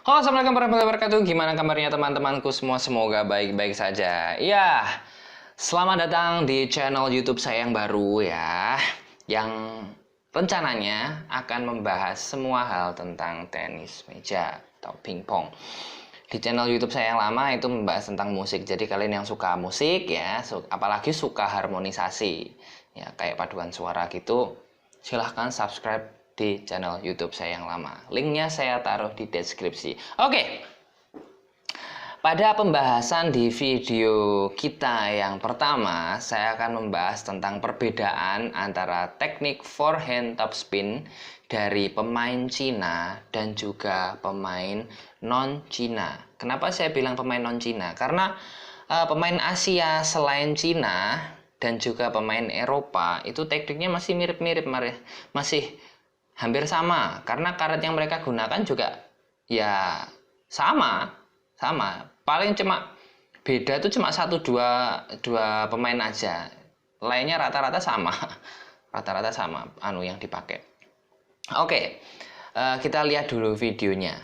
Halo, assalamualaikum warahmatullahi wabarakatuh. Gimana kabarnya teman-temanku semua? Semoga baik-baik saja. Ya, selamat datang di channel YouTube saya yang baru ya, yang rencananya akan membahas semua hal tentang tenis meja atau pingpong. Di channel YouTube saya yang lama itu membahas tentang musik. Jadi kalian yang suka musik ya, apalagi suka harmonisasi, ya kayak paduan suara gitu, silahkan subscribe di channel YouTube saya yang lama. Linknya saya taruh di deskripsi. Oke. Pada pembahasan di video kita yang pertama, saya akan membahas tentang perbedaan antara teknik forehand topspin dari pemain Cina dan juga pemain non-Cina. Kenapa saya bilang pemain non-Cina? Karena pemain Asia selain Cina dan juga pemain Eropa itu tekniknya masih mirip-mirip, masih hampir sama. Karena karet yang mereka gunakan juga ya sama. Paling cuma beda tuh cuma dua pemain aja, lainnya rata-rata sama. Rata-rata sama yang dipakai. Oke, kita lihat dulu videonya.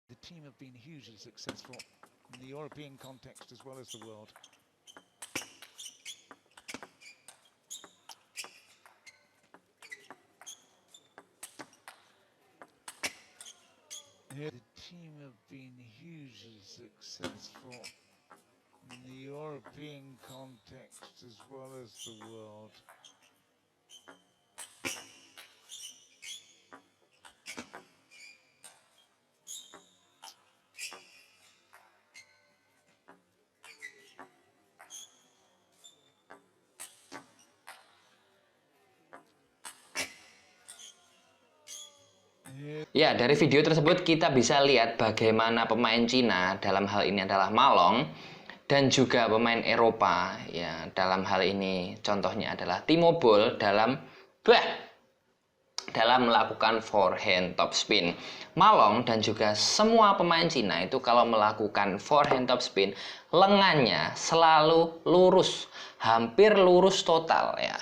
The team have been hugely successful in the European context as well as the world. The team have been hugely successful in the European context as well as the world. Ya, dari video tersebut kita bisa lihat bagaimana pemain Cina, dalam hal ini adalah Malong, dan juga pemain Eropa, ya dalam hal ini contohnya adalah Timo Boll dalam melakukan forehand topspin. Malong dan juga semua pemain Cina itu kalau melakukan forehand topspin, lengannya selalu lurus, hampir lurus total ya.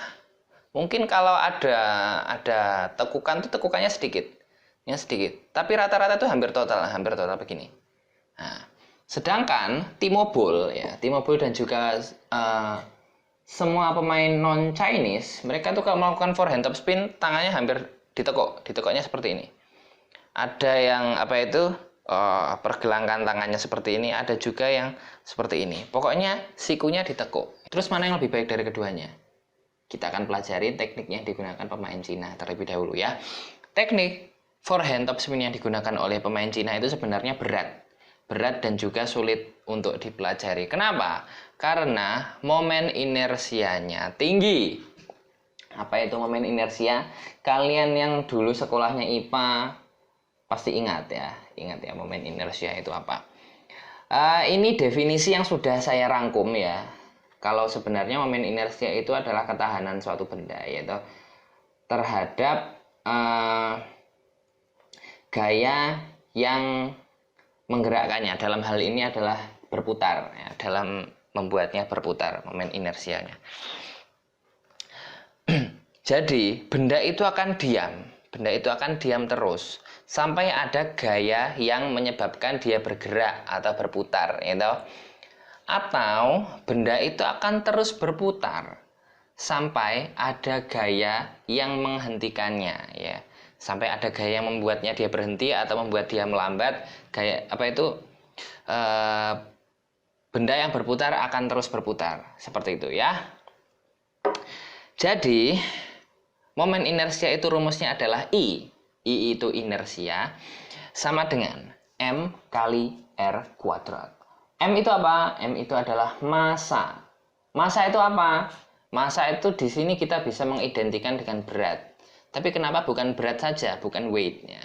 Mungkin kalau ada tekukan tuh tekukannya sedikit. Tapi rata-rata itu hampir total begini. Nah, sedangkan Timo Boll dan juga semua pemain non Chinese, mereka tuh kalau melakukan forehand topspin tangannya hampir ditekuknya seperti ini. Ada yang pergelangan tangannya seperti ini, ada juga yang seperti ini. Pokoknya sikunya ditekuk. Terus mana yang lebih baik dari keduanya? Kita akan pelajari tekniknya yang digunakan pemain Cina terlebih dahulu ya. Teknik forehand topspin yang digunakan oleh pemain Cina itu sebenarnya berat dan juga sulit untuk dipelajari. Kenapa? Karena momen inersianya tinggi. Apa itu momen inersia? Kalian yang dulu sekolahnya IPA pasti ingat ya momen inersia itu apa. Ini definisi yang sudah saya rangkum ya. Kalau sebenarnya momen inersia itu adalah ketahanan suatu benda, yaitu terhadap gaya yang menggerakkannya. Dalam hal ini adalah berputar ya, dalam membuatnya berputar, momen inersianya. Jadi benda itu akan diam terus sampai ada gaya yang menyebabkan dia bergerak atau berputar gitu. Atau benda itu akan terus berputar sampai ada gaya yang menghentikannya ya. Sampai ada gaya yang membuatnya dia berhenti atau membuat dia melambat. Benda yang berputar akan terus berputar seperti itu ya. Jadi momen inersia itu rumusnya adalah I itu inersia sama dengan M kali R kuadrat. M itu apa? M itu adalah massa. Massa itu apa? Massa itu di sini kita bisa mengidentikan dengan berat. Tapi kenapa bukan berat saja, bukan weight-nya?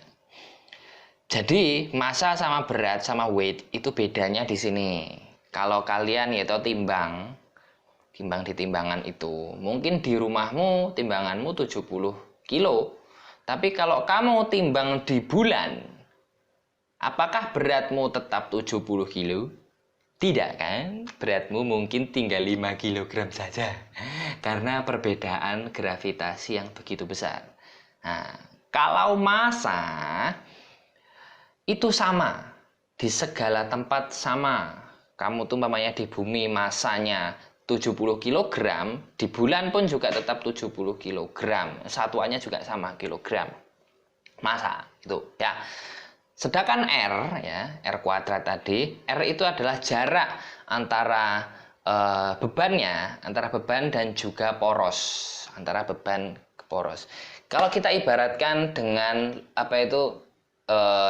Jadi massa sama berat sama weight itu bedanya di sini. kalau kalian yaitu timbang di timbangan itu, mungkin di rumahmu timbanganmu 70 kilo. Tapi kalau kamu timbang di bulan, apakah beratmu tetap 70 kilo? Tidak kan? Beratmu mungkin tinggal 5 kilogram saja. Karena perbedaan gravitasi yang begitu besar. Nah, kalau massa itu sama, di segala tempat sama. Kamu tuh umpamanya di bumi massanya 70 kg, di bulan pun juga tetap 70 kg. Satuannya juga sama, kilogram. Massa itu ya. Sedangkan R ya, R kuadrat tadi, R itu adalah jarak antara bebannya, antara beban dan juga poros, antara beban ke poros. Kalau kita ibaratkan dengan apa itu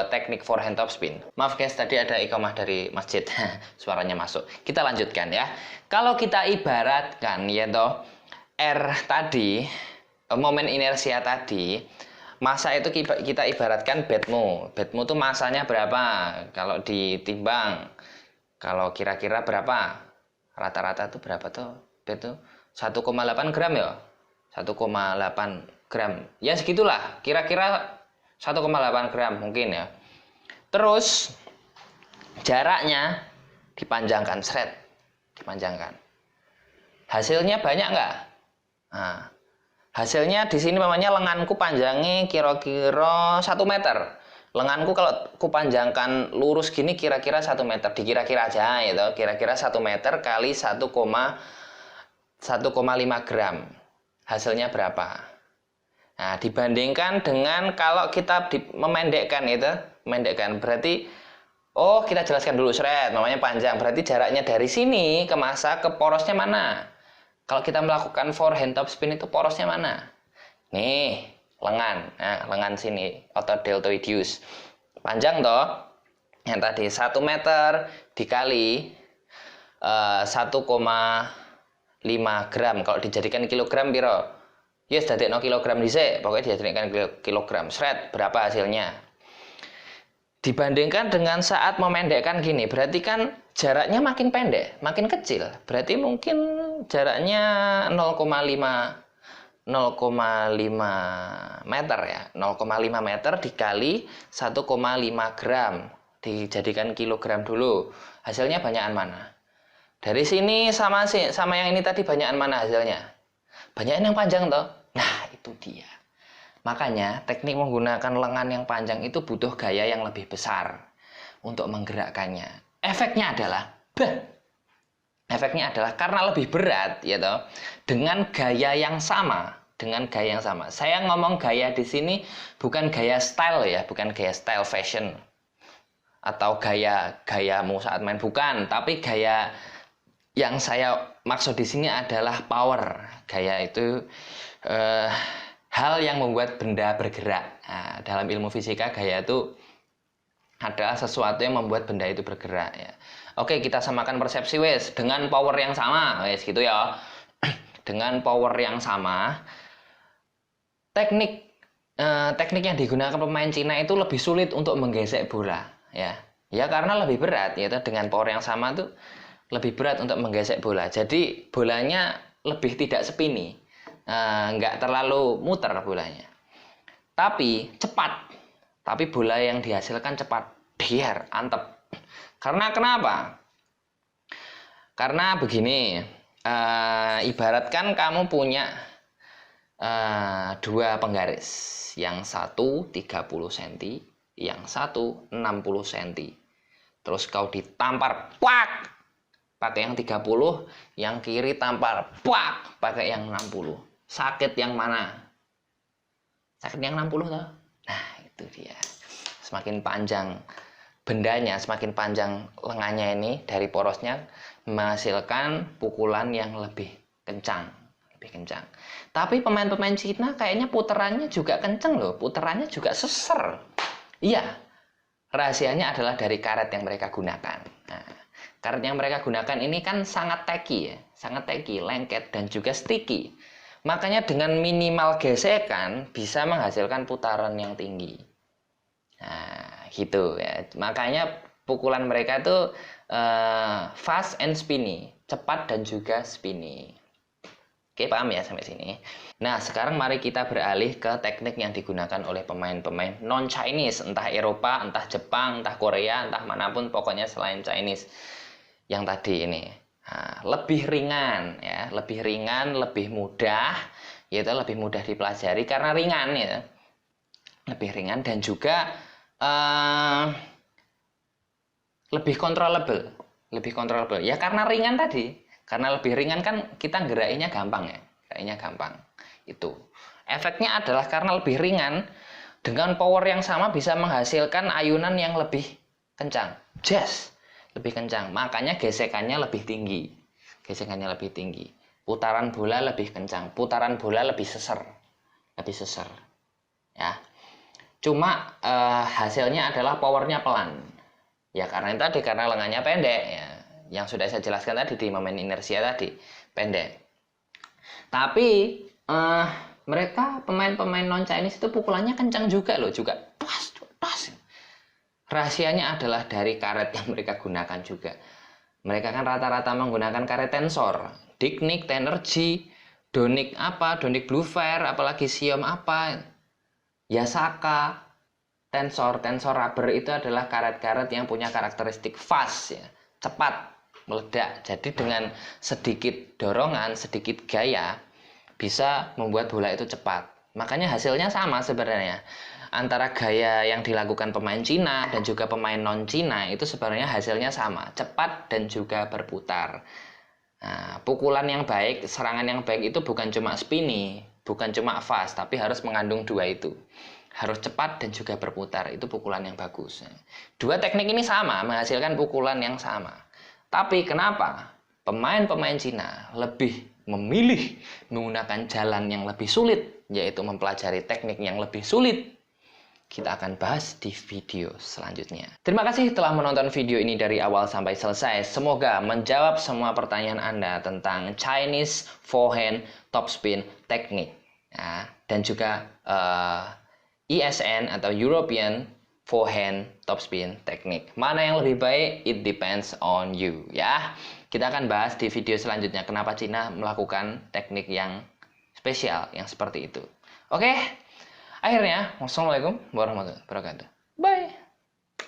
teknik forehand topspin. Maaf guys, tadi ada iqamah dari masjid, suaranya masuk. Kita lanjutkan ya. Kalau kita ibaratkan yaitu R tadi, momen inersia tadi, massa itu kita ibaratkan bedmu. Bedmu tuh massanya berapa? Kalau ditimbang, kalau kira-kira berapa? Rata-rata tuh berapa tuh? Bed tuh 1,8 gram ya? 1,8 gram. Ya segitulah, kira-kira 1,8 gram mungkin ya. Terus jaraknya dipanjangkan, dipanjangkan. Hasilnya banyak nggak? Nah, hasilnya di sini namanya lenganku panjangnya kira-kira 1 meter. Lenganku kalau kupanjangkan lurus gini kira-kira 1 meter. Dikira-kira aja gitu. Kira-kira 1 meter kali 1,5 gram. Hasilnya berapa? Nah, dibandingkan dengan kalau kita memendekkan itu, memendekkan berarti kita jelaskan dulu namanya panjang. Berarti jaraknya dari sini ke massa ke porosnya mana? Kalau kita melakukan forehand topspin itu porosnya mana? Nih, lengan. Nah, lengan sini, otot deltoideus. Panjang toh. Yang tadi 1 meter dikali 1,5 gram. Kalau dijadikan kilogram piro? Yes, dadekno kilogram dhisik, pokoknya dijadikan kilogram. Berapa hasilnya? Dibandingkan dengan saat memendekkan gini, berarti kan jaraknya makin pendek, makin kecil. Berarti mungkin jaraknya 0,5 meter ya. 0,5 meter dikali 1,5 gram. Dijadikan kilogram dulu. Hasilnya banyakan mana? Dari sini sama yang ini tadi banyakan mana hasilnya? Banyakan yang panjang toh. Nah, itu dia. Makanya teknik menggunakan lengan yang panjang itu butuh gaya yang lebih besar untuk menggerakkannya. Efeknya adalah karena lebih berat ya toh, dengan gaya yang sama, Saya ngomong gaya di sini bukan gaya style ya, bukan gaya style fashion atau gayamu saat main, bukan, tapi gaya yang saya maksud di sini adalah power. Gaya itu hal yang membuat benda bergerak. Nah, dalam ilmu fisika gaya itu adalah sesuatu yang membuat benda itu bergerak ya. Oke, kita samakan persepsi wes dengan power yang sama, wes gitu ya. Dengan power yang sama, teknik yang digunakan pemain Cina itu lebih sulit untuk menggesek bola ya. Ya karena lebih berat ya, dengan power yang sama tuh lebih berat untuk menggesek bola. Jadi bolanya lebih tidak spinny. Nggak terlalu muter bolanya, tapi cepat. Tapi bola yang dihasilkan cepat, antep. Karena kenapa? Karena begini, ibaratkan kamu punya 2 penggaris, yang satu 30 cm, yang satu 60 cm. Terus kau ditampar, pak, pakai yang 30, yang kiri tampar, pak, pakai yang 60. Sakit yang mana? Sakit yang 60 toh? Nah, itu dia. Semakin panjang bendanya, semakin panjang lengannya ini dari porosnya menghasilkan pukulan yang lebih kencang. Tapi pemain-pemain Cina kayaknya puterannya juga kencang loh. Puterannya juga seser. Iya. Rahasianya adalah dari karet yang mereka gunakan. Nah, karet yang mereka gunakan ini kan sangat tacky ya. Sangat tacky, lengket dan juga sticky. Makanya dengan minimal gesekan bisa menghasilkan putaran yang tinggi. Nah, gitu ya. Makanya Pukulan mereka itu fast and spinny, cepat dan juga spinny. Oke, paham ya sampai sini? Nah, sekarang mari kita beralih ke teknik yang digunakan oleh pemain-pemain non-Chinese, entah Eropa, entah Jepang, entah Korea, entah manapun, pokoknya selain Chinese. Yang tadi ini. Nah, lebih ringan ya, lebih ringan, lebih mudah, yaitu lebih mudah dipelajari karena ringan ya. Lebih ringan dan juga lebih controllable. Lebih controllable. Ya karena ringan tadi. Karena lebih ringan kan kita gerakinnya gampang ya. Gerakinnya gampang. Itu. Efeknya adalah karena lebih ringan, dengan power yang sama bisa menghasilkan ayunan yang lebih kencang. Yes, lebih kencang. Makanya gesekannya lebih tinggi. Gesekannya lebih tinggi. Putaran bola lebih kencang. Putaran bola lebih seser. Lebih seser. Ya. Cuma hasilnya adalah powernya pelan. Ya karena itu tadi, karena lengannya pendek ya. Yang sudah saya jelaskan tadi di momen inersia tadi, pendek. Tapi mereka pemain-pemain non-Chinese itu pukulannya kencang juga loh, juga tas. Rahasianya adalah dari karet yang mereka gunakan juga. Mereka kan rata-rata menggunakan karet tensor, Dicnic, Tenergy, Donic apa, Donic Blue Fair, apalagi Siom apa, Yasaka, tensor rubber itu adalah karet-karet yang punya karakteristik fast ya, cepat, meledak. Jadi dengan sedikit dorongan, sedikit gaya bisa membuat bola itu cepat. Makanya hasilnya sama sebenarnya. Antara gaya yang dilakukan pemain Cina dan juga pemain non-Cina itu sebenarnya hasilnya sama, cepat dan juga berputar. Nah, pukulan yang baik, serangan yang baik itu bukan cuma spinny, bukan cuma fast, tapi harus mengandung dua itu. Harus cepat dan juga berputar, itu pukulan yang bagus. Dua teknik ini sama, menghasilkan pukulan yang sama. Tapi kenapa pemain-pemain Cina lebih memilih menggunakan jalan yang lebih sulit, yaitu mempelajari teknik yang lebih sulit? Kita akan bahas di video selanjutnya. Terima kasih telah menonton video ini dari awal sampai selesai. Semoga menjawab semua pertanyaan Anda tentang Chinese forehand topspin teknik. Ya, dan juga ESN atau European forehand topspin teknik. Mana yang lebih baik? It depends on you ya. Kita akan bahas di video selanjutnya kenapa Cina melakukan teknik yang spesial yang seperti itu. Oke. Akhirnya, wassalamualaikum warahmatullahi wabarakatuh. Bye.